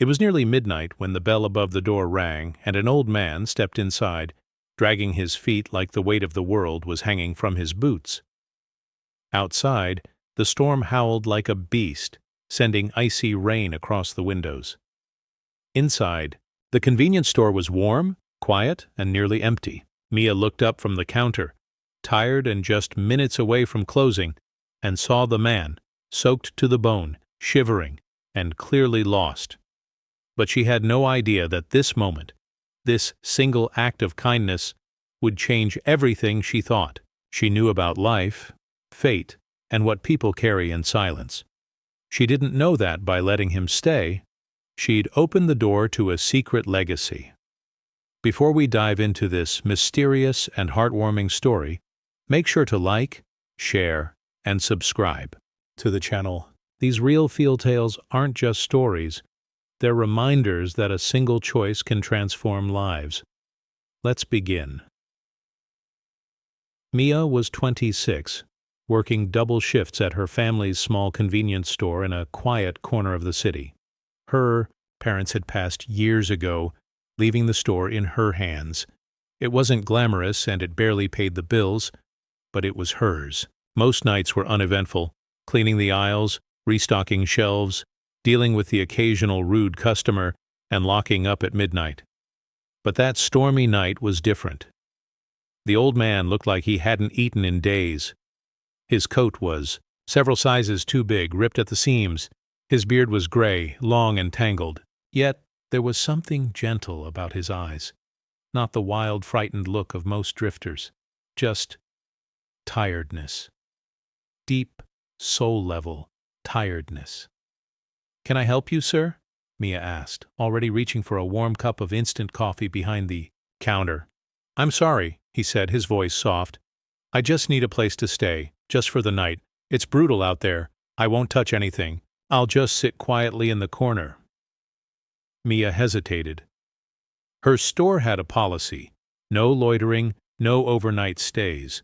It was nearly midnight when the bell above the door rang and an old man stepped inside, dragging his feet like the weight of the world was hanging from his boots. Outside, the storm howled like a beast, sending icy rain across the windows. Inside, the convenience store was warm, quiet, and nearly empty. Mia looked up from the counter, tired and just minutes away from closing, and saw the man, soaked to the bone, shivering, and clearly lost. But she had no idea that this moment, this single act of kindness, would change everything she thought she knew about life, fate, and what people carry in silence. She didn't know that by letting him stay, she'd opened the door to a secret legacy. Before we dive into this mysterious and heartwarming story, make sure to like, share, and subscribe to the channel. These real feel tales aren't just stories, they're reminders that a single choice can transform lives. Let's begin. Mia was 26, working double shifts at her family's small convenience store in a quiet corner of the city. Her parents had passed years ago, leaving the store in her hands. It wasn't glamorous and it barely paid the bills, but it was hers. Most nights were uneventful, cleaning the aisles, restocking shelves, dealing with the occasional rude customer, and locking up at midnight. But that stormy night was different. The old man looked like he hadn't eaten in days. His coat was several sizes too big, ripped at the seams. His beard was gray, long and tangled. Yet there was something gentle about his eyes, not the wild, frightened look of most drifters, just tiredness. Deep, soul-level tiredness. "Can I help you, sir?" Mia asked, already reaching for a warm cup of instant coffee behind the counter. "I'm sorry," he said, his voice soft. "I just need a place to stay, just for the night. It's brutal out there. I won't touch anything. I'll just sit quietly in the corner." Mia hesitated. Her store had a policy: no loitering, no overnight stays.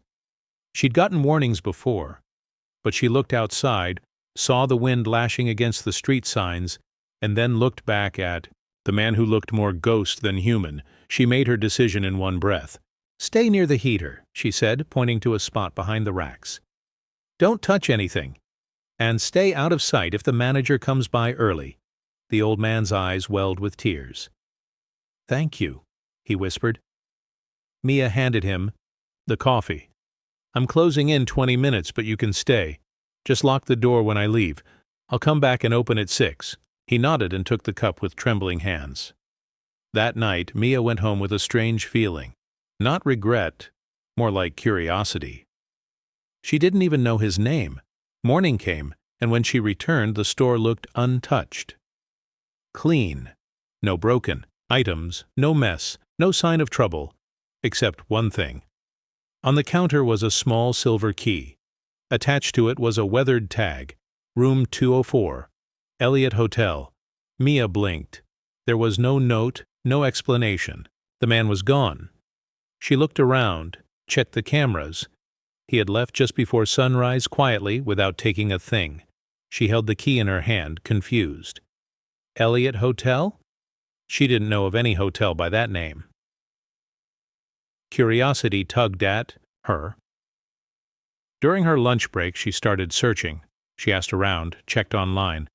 She'd gotten warnings before, but she looked outside, saw the wind lashing against the street signs, and then looked back at the man who looked more ghost than human. She made her decision in one breath. "Stay near the heater," she said, pointing to a spot behind the racks. "Don't touch anything. And stay out of sight if the manager comes by early." The old man's eyes welled with tears. "Thank you," he whispered. Mia handed him the coffee. "I'm closing in 20 minutes, but you can stay. Just lock the door when I leave. I'll come back and open at 6. He nodded and took the cup with trembling hands. That night, Mia went home with a strange feeling. Not regret, more like curiosity. She didn't even know his name. Morning came, and when she returned, the store looked untouched. Clean. No broken items, no mess, no sign of trouble, except one thing. On the counter was a small silver key. Attached to it was a weathered tag, Room 204, Elliott Hotel. Mia blinked. There was no note, no explanation. The man was gone. She looked around, checked the cameras. He had left just before sunrise quietly without taking a thing. She held the key in her hand, confused. Elliott Hotel? She didn't know of any hotel by that name. Curiosity tugged at her. During her lunch break, she started searching. She asked around, checked online.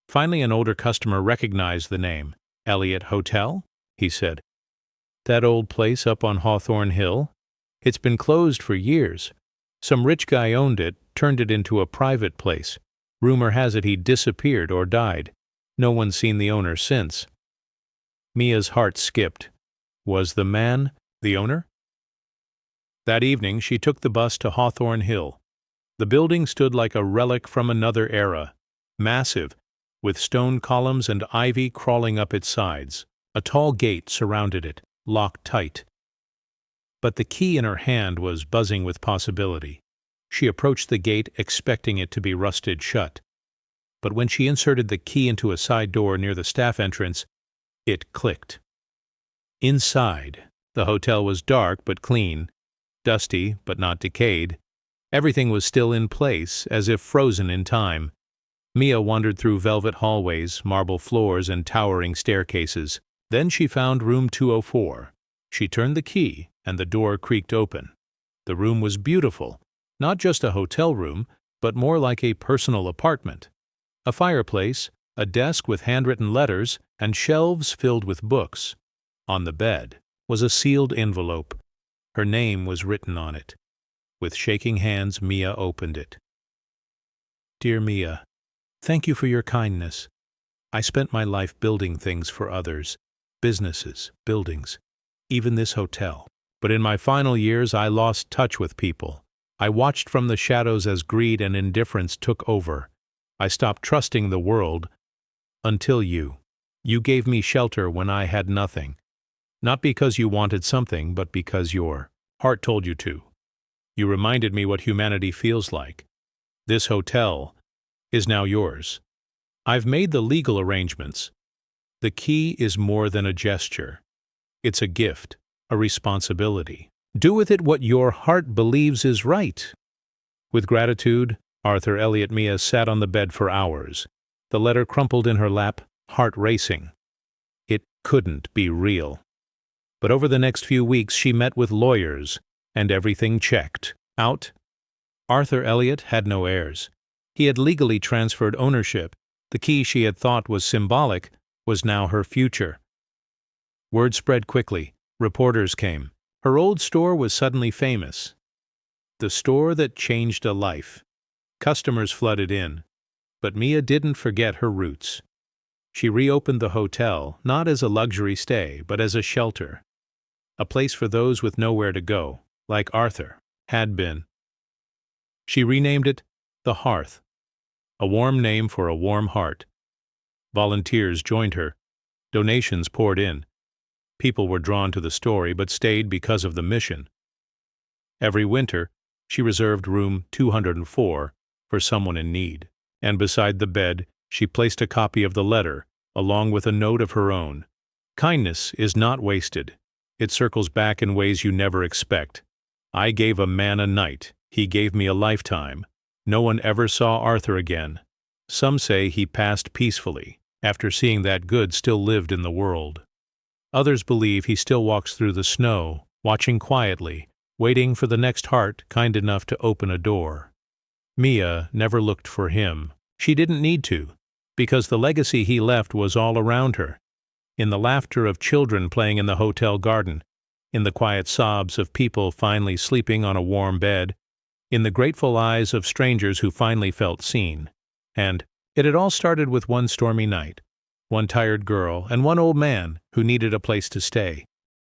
Finally, an older customer recognized the name. "Elliott Hotel?" he said. "That old place up on Hawthorne Hill? It's been closed for years. Some rich guy owned it, turned it into a private place. Rumor has it he disappeared or died. No one's seen the owner since." Mia's heart skipped. Was the man the owner? That evening, she took the bus to Hawthorne Hill. The building stood like a relic from another era, massive, with stone columns and ivy crawling up its sides. A tall gate surrounded it, locked tight. But the key in her hand was buzzing with possibility. She approached the gate expecting it to be rusted shut. But when she inserted the key into a side door near the staff entrance, it clicked. Inside, the hotel was dark but clean, dusty but not decayed. Everything was still in place, as if frozen in time. Mia wandered through velvet hallways, marble floors, and towering staircases. Then she found room 204. She turned the key, and the door creaked open. The room was beautiful, not just a hotel room, but more like a personal apartment. A fireplace, a desk with handwritten letters, and shelves filled with books. On the bed was a sealed envelope. Her name was written on it. With shaking hands, Mia opened it. Dear Mia, thank you for your kindness. I spent my life building things for others, businesses, buildings, even this hotel. But in my final years, I lost touch with people. I watched from the shadows as greed and indifference took over. I stopped trusting the world until you. You gave me shelter when I had nothing. Not because you wanted something, but because your heart told you to. You reminded me what humanity feels like. This hotel is now yours. I've made the legal arrangements. The key is more than a gesture. It's a gift, a responsibility. Do with it what your heart believes is right. With gratitude, Arthur Elliott. Mia sat on the bed for hours. The letter crumpled in her lap, heart racing. It couldn't be real. But over the next few weeks she met with lawyers, and everything checked out. Arthur Elliott had no heirs. He had legally transferred ownership. The key she had thought was symbolic was now her future. Word spread quickly. Reporters came. Her old store was suddenly famous. The store that changed a life. Customers flooded in. But Mia didn't forget her roots. She reopened the hotel, not as a luxury stay, but as a shelter. A place for those with nowhere to go, like Arthur had been. She renamed it The Hearth, a warm name for a warm heart. Volunteers joined her. Donations poured in. People were drawn to the story but stayed because of the mission. Every winter, she reserved room 204 for someone in need. And beside the bed, she placed a copy of the letter, along with a note of her own. Kindness is not wasted. It circles back in ways you never expect. I gave a man a night. He gave me a lifetime. No one ever saw Arthur again. Some say he passed peacefully, after seeing that good still lived in the world. Others believe he still walks through the snow, watching quietly, waiting for the next heart kind enough to open a door. Mia never looked for him. She didn't need to, because the legacy he left was all around her. In the laughter of children playing in the hotel garden, in the quiet sobs of people finally sleeping on a warm bed, in the grateful eyes of strangers who finally felt seen. And it had all started with one stormy night, one tired girl, and one old man who needed a place to stay.